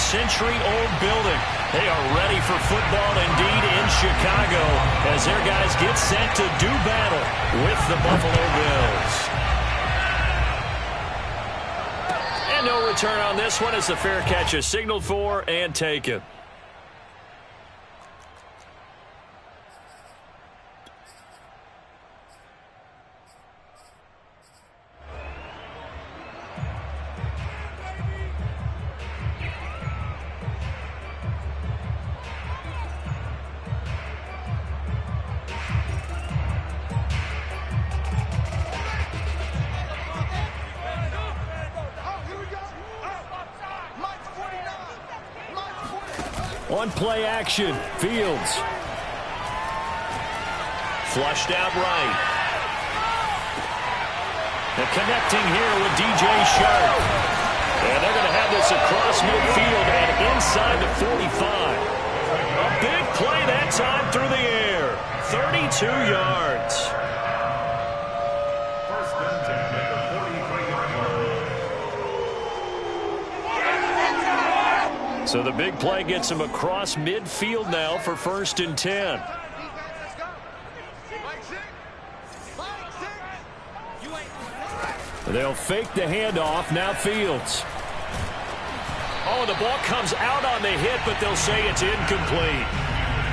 century-old building. They are ready for football indeed in Chicago as their guys get set to do battle with the Buffalo Bills. And no return on this one as the fair catch is signaled for and taken. On play action, Fields. Flushed out right. And connecting here with DJ Sharp. And they're going to have this across midfield and inside the 45. A big play that time through the air. 32 yards. So the big play gets him across midfield now for 1st and 10. They'll fake the handoff. Now Fields. Oh, the ball comes out on the hit, but they'll say it's incomplete.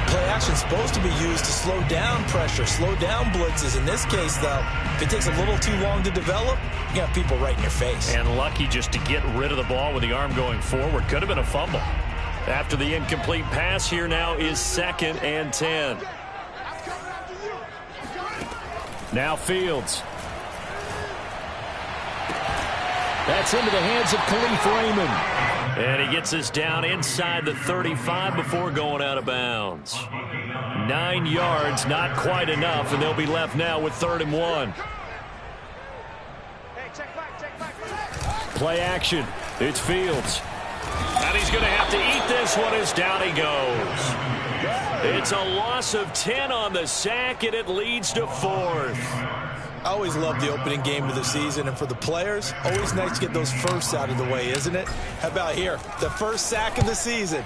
Play action is supposed to be used to slow down pressure, slow down blitzes. In this case, though, if it takes a little too long to develop, you got people right in your face. And lucky just to get rid of the ball with the arm going forward. Could have been a fumble. After the incomplete pass, here now is 2nd and 10. Now Fields. That's into the hands of Khalif Raymond. And he gets us down inside the 35 before going out of bounds. 9 yards, not quite enough, and they'll be left now with 3rd and 1. Play action. It's Fields. And he's going to have to eat this one as down he goes. It's a loss of 10 on the sack, and it leads to 4th. I always love the opening game of the season, and for the players, always nice to get those firsts out of the way, isn't it? How about here? The first sack of the season.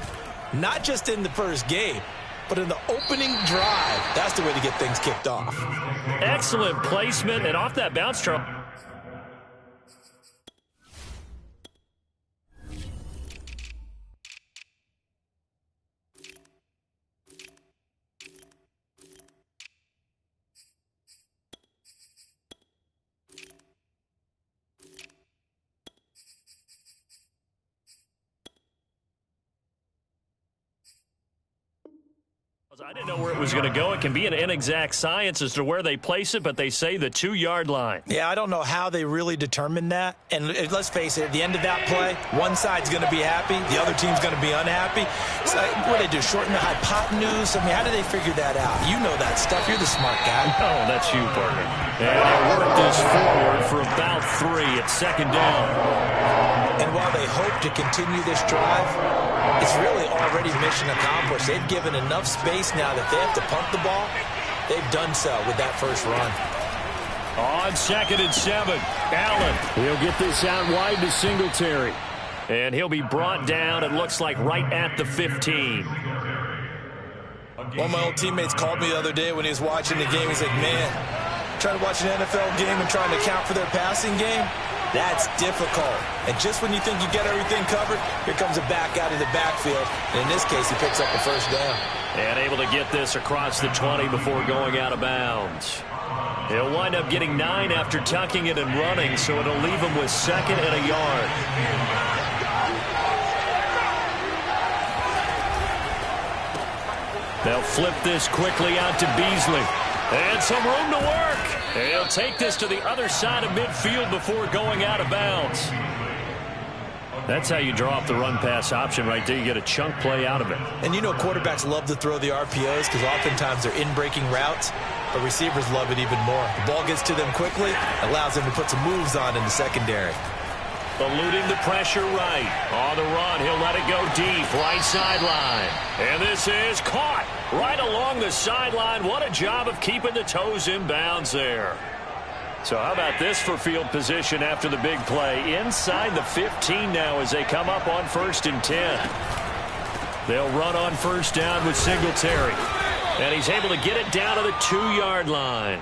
Not just in the first game, but in the opening drive. That's the way to get things kicked off. Excellent placement, and off that bounce throw. I didn't know where it was going to go. It can be an inexact science as to where they place it, but they say the 2-yard line. Yeah, I don't know how they really determined that. And let's face it, at the end of that play, one side's going to be happy, the other team's going to be unhappy. So what do they do, shorten the hypotenuse? I mean, how do they figure that out? You know that stuff. You're the smart guy. Oh, that's you, partner. And they'll work this forward for about 3 at 2nd down. And while they hope to continue this drive, it's really already mission accomplished. They've given enough space now that they have to pump the ball. They've done so with that first run. On 2nd and 7, Allen. He'll get this out wide to Singletary. And he'll be brought down, it looks like, right at the 15. One of my old teammates called me the other day when he was watching the game. He's like, man, trying to watch an NFL game and trying to account for their passing game? That's difficult. And just when you think you get everything covered, here comes a back out of the backfield. And in this case, he picks up a first down. And able to get this across the 20 before going out of bounds. He'll wind up getting 9 after tucking it and running, so it'll leave him with 2nd and a yard. They'll flip this quickly out to Beasley. And some room to work. He'll take this to the other side of midfield before going out of bounds. That's how you draw up the run-pass option right there. You get a chunk play out of it. And you know quarterbacks love to throw the RPOs because oftentimes they're in-breaking routes, but receivers love it even more. The ball gets to them quickly, allows them to put some moves on in the secondary. Eluding the pressure right. On the run, he'll let it go deep, right sideline. And this is caught right along the sideline. What a job of keeping the toes in bounds there. So how about this for field position after the big play? Inside the 15 now as they come up on 1st and 10. They'll run on 1st down with Singletary. And he's able to get it down to the 2-yard line.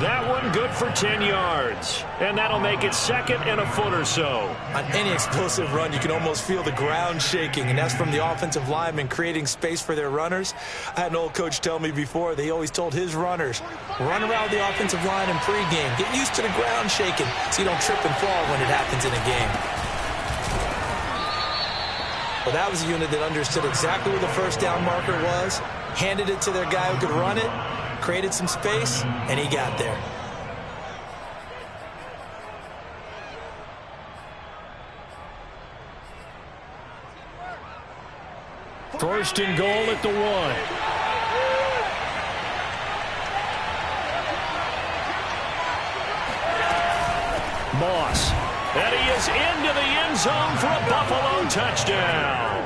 That one good for 10 yards. And that'll make it 2nd and a foot or so. On any explosive run, you can almost feel the ground shaking, and that's from the offensive linemen creating space for their runners. I had an old coach tell me before, they always told his runners, run around the offensive line in pregame. Get used to the ground shaking so you don't trip and fall when it happens in a game. Well, that was a unit that understood exactly where the 1st down marker was, handed it to their guy who could run it, created some space, and he got there. First and goal at the 1. Moss. And he is into the end zone for a Buffalo touchdown.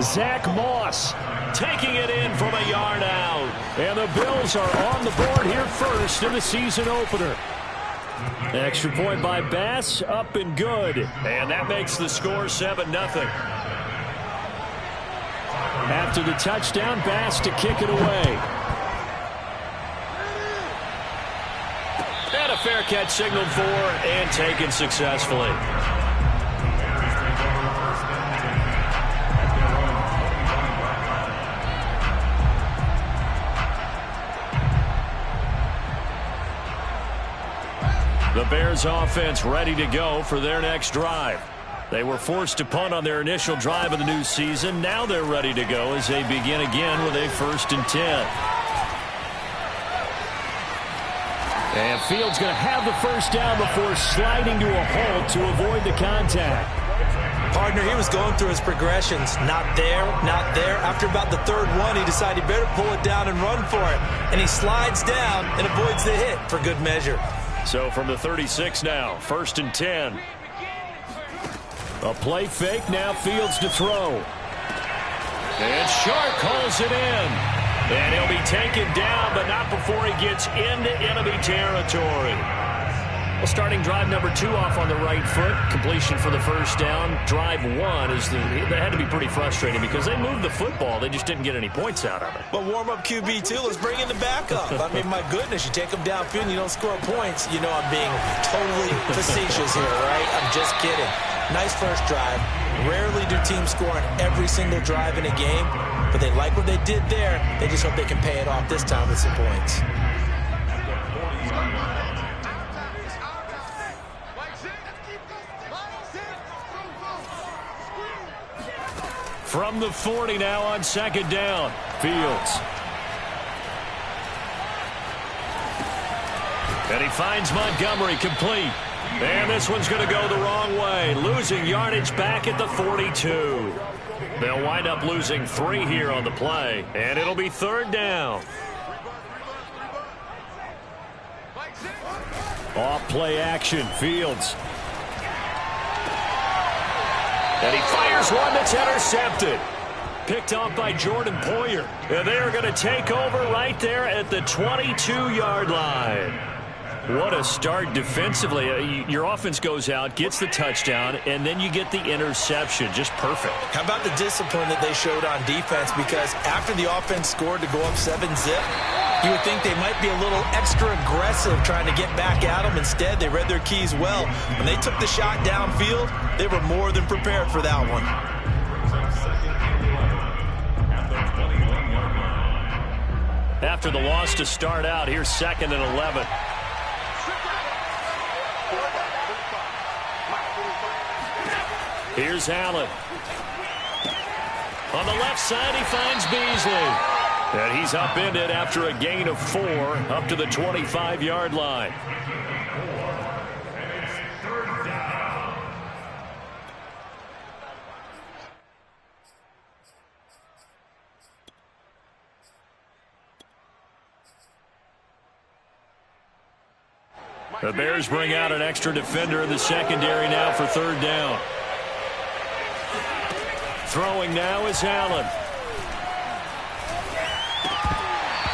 Zach Moss taking it in from a yard out. And the Bills are on the board here first in the season opener. Extra point by Bass, up and good. And that makes the score 7-0. After the touchdown, Bass to kick it away. And a fair catch signaled for and taken successfully. The Bears offense ready to go for their next drive. They were forced to punt on their initial drive of the new season. Now they're ready to go as they begin again with a 1st and 10. And Fields going to have the 1st down before sliding to a halt to avoid the contact. Partner, he was going through his progressions. Not there, not there. After about the 3rd one, he decided he better pull it down and run for it. And he slides down and avoids the hit for good measure. So from the 36 now, 1st and 10. A play fake, now Fields to throw. And Sharp calls it in. And he'll be taken down, but not before he gets into enemy territory. Well, starting drive number 2 off on the right foot. Completion for the 1st down. Drive 1 that had to be pretty frustrating because they moved the football. They just didn't get any points out of it. But warm-up QB, too. Let's bring in the backup. I mean, my goodness, you take them downfield and you don't score points. You know I'm being totally facetious here, right? I'm just kidding. Nice first drive. Rarely do teams score on every single drive in a game, but they like what they did there. They just hope they can pay it off this time with some points. From the 40 now on 2nd down. Fields. And he finds Montgomery complete. And this one's going to go the wrong way. Losing yardage back at the 42. They'll wind up losing 3 here on the play. And it'll be 3rd down. Off play action. Fields. And he fires one that's intercepted. Picked off by Jordan Poyer. And they are going to take over right there at the 22-yard line. What a start defensively. Your offense goes out, gets the touchdown, and then you get the interception. Just perfect. How about the discipline that they showed on defense? Because after the offense scored to go up 7-zip, you would think they might be a little extra aggressive trying to get back at them. Instead, they read their keys well. When they took the shot downfield, they were more than prepared for that one. After the loss to start out, here's 2nd and 11. Here's Allen. On the left side, he finds Beasley. And he's upended after a gain of 4 up to the 25-yard line. The Bears bring out an extra defender in the secondary now for 3rd down. Throwing now is Allen.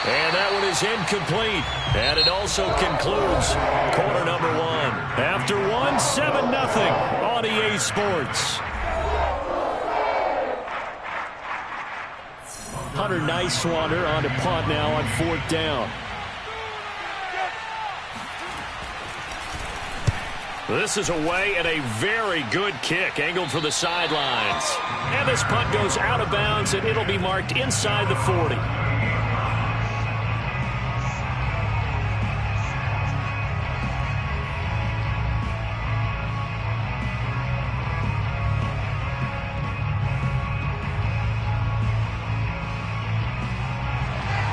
And that one is incomplete. And it also concludes quarter number one. After one, 7-0 on EA Sports. Hunter Nicewander on to punt now on 4th down. This is away and a very good kick, angled for the sidelines. And this punt goes out of bounds, and it'll be marked inside the 40.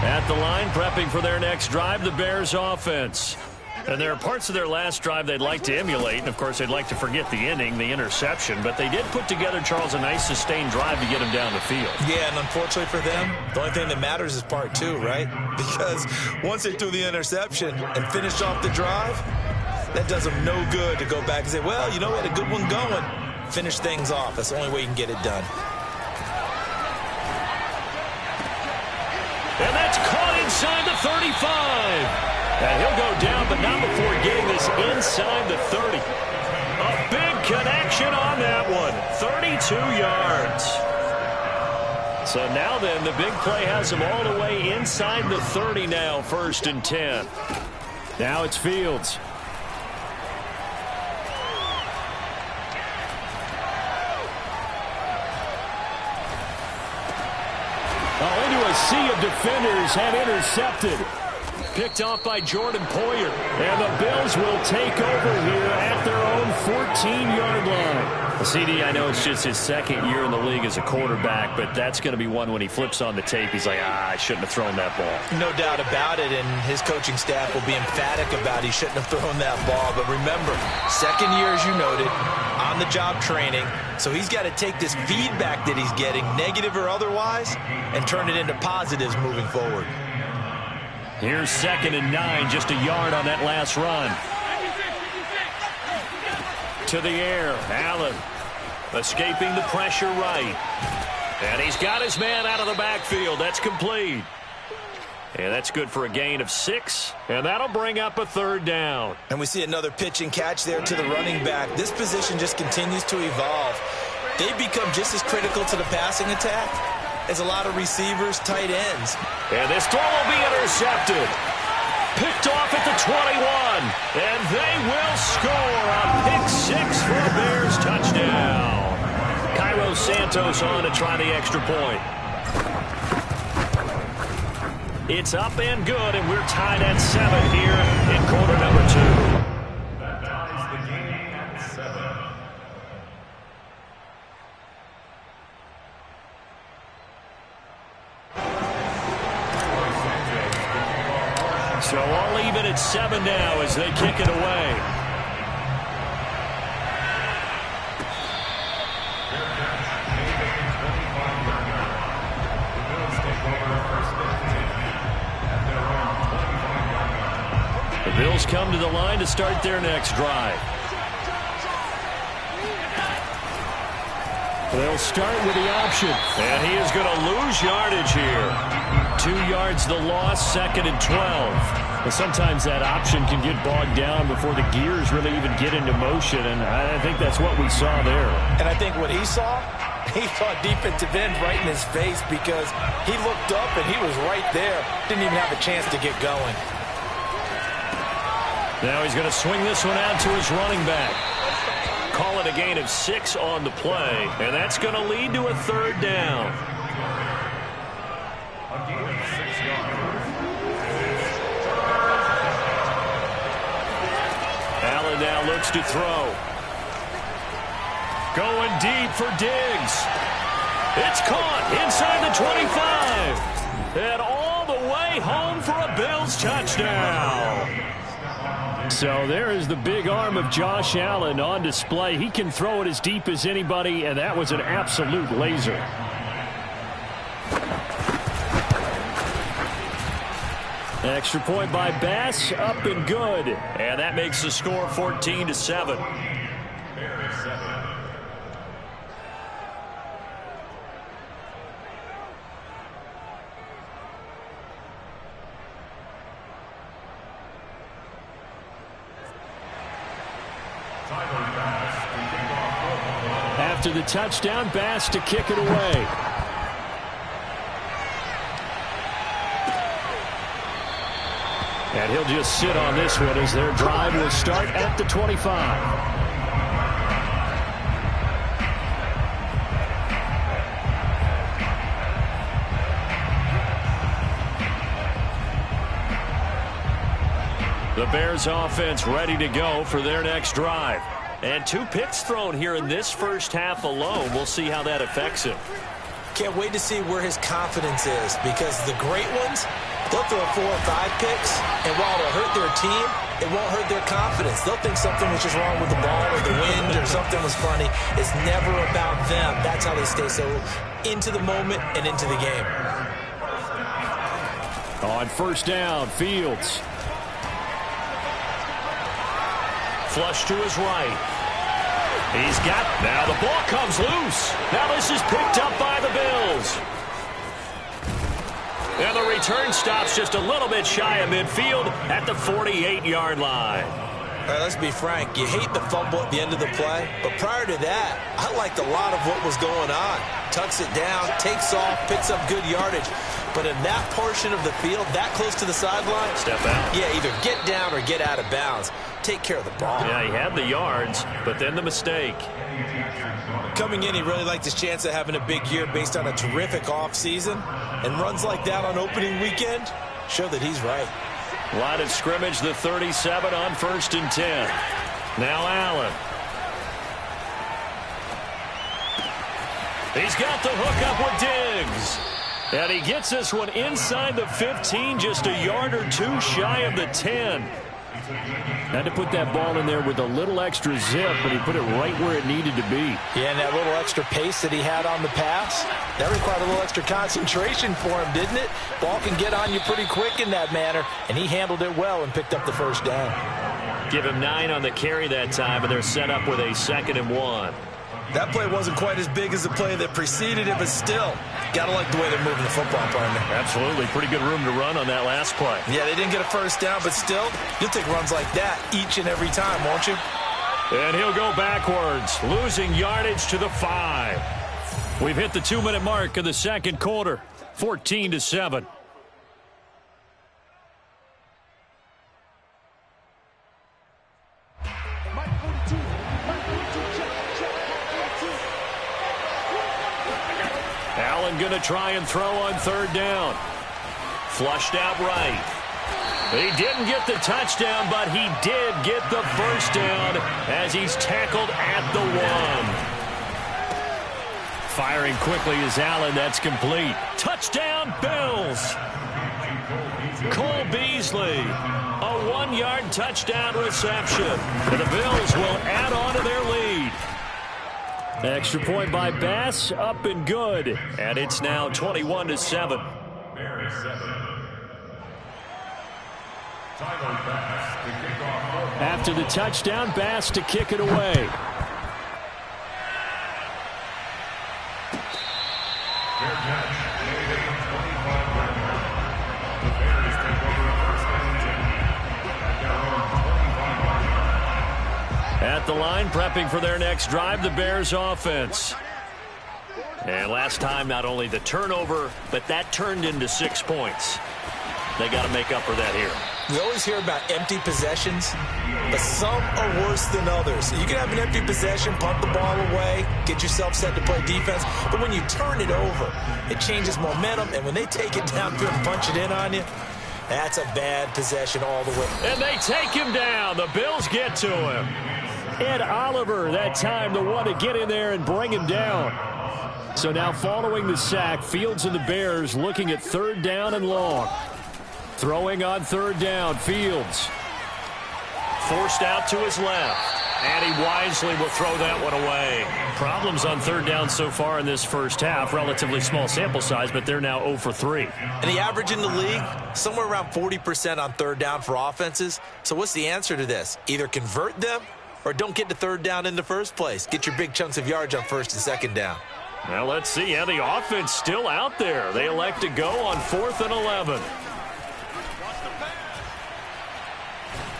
At the line, prepping for their next drive, the Bears offense. And there are parts of their last drive they'd like to emulate, and of course they'd like to forget the inning, the interception, but they did put together, Charles, a nice sustained drive to get him down the field. Yeah, and unfortunately for them, the only thing that matters is part two, right? Because once they threw the interception and finished off the drive, that does them no good to go back and say, well, you know, we had a good one going. Finish things off. That's the only way you can get it done. And that's caught inside the 35. And he'll go down, but not before getting this inside the 30. A big connection on that one. 32 yards. So now then, the big play has him all the way inside the 30 now, 1st and 10. Now it's Fields. Into a sea of defenders and intercepted. Picked off by Jordan Poyer. And the Bills will take over here at their own 14-yard line. Well, CD, I know it's just his 2nd year in the league as a quarterback, but that's going to be one when he flips on the tape. He's like, I shouldn't have thrown that ball. No doubt about it, and his coaching staff will be emphatic about he shouldn't have thrown that ball. But remember, 2nd year, as you noted, on-the-job training. So he's got to take this feedback that he's getting, negative or otherwise, and turn it into positives moving forward. Here's 2nd and 9, just a yard on that last run. To the air, Allen escaping the pressure right. And he's got his man out of the backfield. That's complete. And that's good for a gain of 6. And that'll bring up a 3rd down. And we see another pitch and catch there to the running back. This position just continues to evolve. They've become just as critical to the passing attack as a lot of receivers, tight ends. And this throw will be intercepted. Picked off at the 21. And they will score a pick-6 for a Bears touchdown. Cairo Santos on to try the extra point. It's up and good, and we're tied at 7 here in quarter number 2. That ties the game at 7. So all even at 7 now as they kick it away. The Bills come to the line to start their next drive. They'll start with the option. And he is going to lose yardage here. 2 yards the loss, 2nd and 12. But sometimes that option can get bogged down before the gears really even get into motion, and I think that's what we saw there. And I think what he saw defensive end right in his face because he looked up and he was right there. Didn't even have a chance to get going. Now he's going to swing this one out to his running back. Call it a gain of 6 on the play, and that's going to lead to a 3rd down. A gain of 6 yards. Allen now looks to throw. Going deep for Diggs. It's caught inside the 25. And all the way home for a Bills touchdown. So there is the big arm of Josh Allen on display. He can throw it as deep as anybody, and that was an absolute laser. Extra point by Bass, up and good. And that makes the score 14-7. After the touchdown, Bass to kick it away. And he'll just sit on this one as their drive will start at the 25. The Bears offense ready to go for their next drive. And 2 picks thrown here in this first half alone. We'll see how that affects him. Can't wait to see where his confidence is, because the great ones, they'll throw 4 or 5 picks, and while it'll hurt their team, it won't hurt their confidence. They'll think something was just wrong with the ball or the wind or something was funny. It's never about them. That's how they stay so into the moment and into the game. On first down, Fields. Flush to his right. He's got, now the ball comes loose. Now this is picked up by the Bills. And the return stops just a little bit shy of midfield at the 48-yard line. All right, let's be frank. You hate the fumble at the end of the play, but prior to that, I liked a lot of what was going on. Tucks it down, takes off, picks up good yardage. But in that portion of the field, that close to the sideline, step out. Yeah, either get down or get out of bounds. Take care of the ball. Yeah, he had the yards, but then the mistake. Coming in, he really liked his chance of having a big year based on a terrific offseason. And runs like that on opening weekend show that he's right. Line of scrimmage, the 37 on 1st and 10. Now Allen. He's got the hook up with Diggs. And he gets this one inside the 15, just a yard or 2 shy of the 10. Had to put that ball in there with a little extra zip, but he put it right where it needed to be. Yeah, and that little extra pace that he had on the pass, that required a little extra concentration for him, didn't it? Ball can get on you pretty quick in that manner, and he handled it well and picked up the first down. Give him 9 on the carry that time, and they're set up with a 2nd and 1. That play wasn't quite as big as the play that preceded it, but still, gotta like the way they're moving the football, partner. Absolutely. Pretty good room to run on that last play. Yeah, they didn't get a first down, but still, you'll take runs like that each and every time, won't you? And he'll go backwards, losing yardage to the 5. We've hit the 2-minute mark of the second quarter, 14-7. Allen going to try and throw on 3rd down. Flushed out right. He didn't get the touchdown, but he did get the first down as he's tackled at the 1. Firing quickly is Allen. That's complete. Touchdown, Bills. Cole Beasley. A 1-yard touchdown reception. And the Bills will add on to their lead. Extra point by Bass, up and good. And it's now 21-7. After the touchdown, Bass to kick it away. At the line, prepping for their next drive, the Bears offense. And last time, not only the turnover, but that turned into 6 points. They got to make up for that here. We always hear about empty possessions, but some are worse than others. You can have an empty possession, punt the ball away, get yourself set to play defense, but when you turn it over, it changes momentum, and when they take it downfield and punch it in on you, that's a bad possession all the way. And they take him down. The Bills get to him. Ed Oliver, that time, the one to get in there and bring him down. So now following the sack, Fields and the Bears looking at 3rd down and long. Throwing on 3rd down, Fields. Forced out to his left. And he wisely will throw that one away. Problems on 3rd down so far in this first half. Relatively small sample size, but they're now 0 for 3. And the average in the league, somewhere around 40% on 3rd down for offenses. So what's the answer to this? Either convert them or don't get to 3rd down in the first place. Get your big chunks of yards on 1st and 2nd down. Well, let's see. Yeah, the offense still out there. They elect to go on 4th and 11.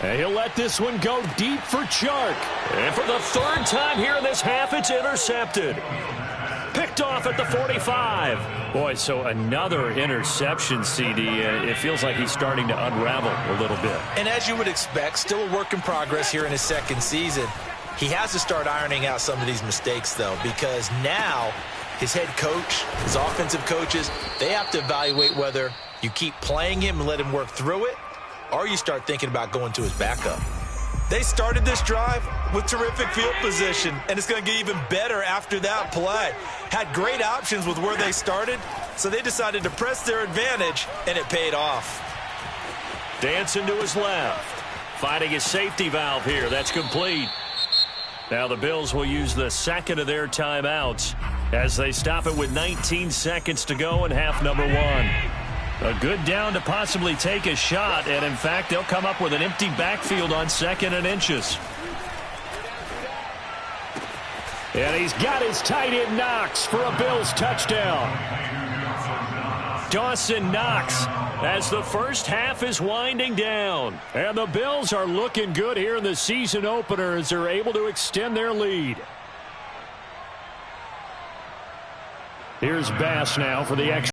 And he'll let this one go deep for Chark. And for the third time here in this half, it's intercepted. Picked off at the 45. Boy, so another interception, CD. It feels like he's starting to unravel a little bit. And as you would expect, still a work in progress here in his second season. He has to start ironing out some of these mistakes, though, because now his head coach, his offensive coaches, they have to evaluate whether you keep playing him and let him work through it, or you start thinking about going to his backup. They started this drive with terrific field position, and it's going to get even better after that play. Had great options with where they started, so they decided to press their advantage, and it paid off. Dancing to his left. Finding his safety valve here. That's complete. Now the Bills will use the second of their timeouts as they stop it with 19 seconds to go in half number one. A good down to possibly take a shot, and in fact, they'll come up with an empty backfield on 2nd and inches. And he's got his tight end Knox for a Bills touchdown. Dawson Knox as the first half is winding down. And the Bills are looking good here in the season opener as they're able to extend their lead. Here's Bass now for the extra.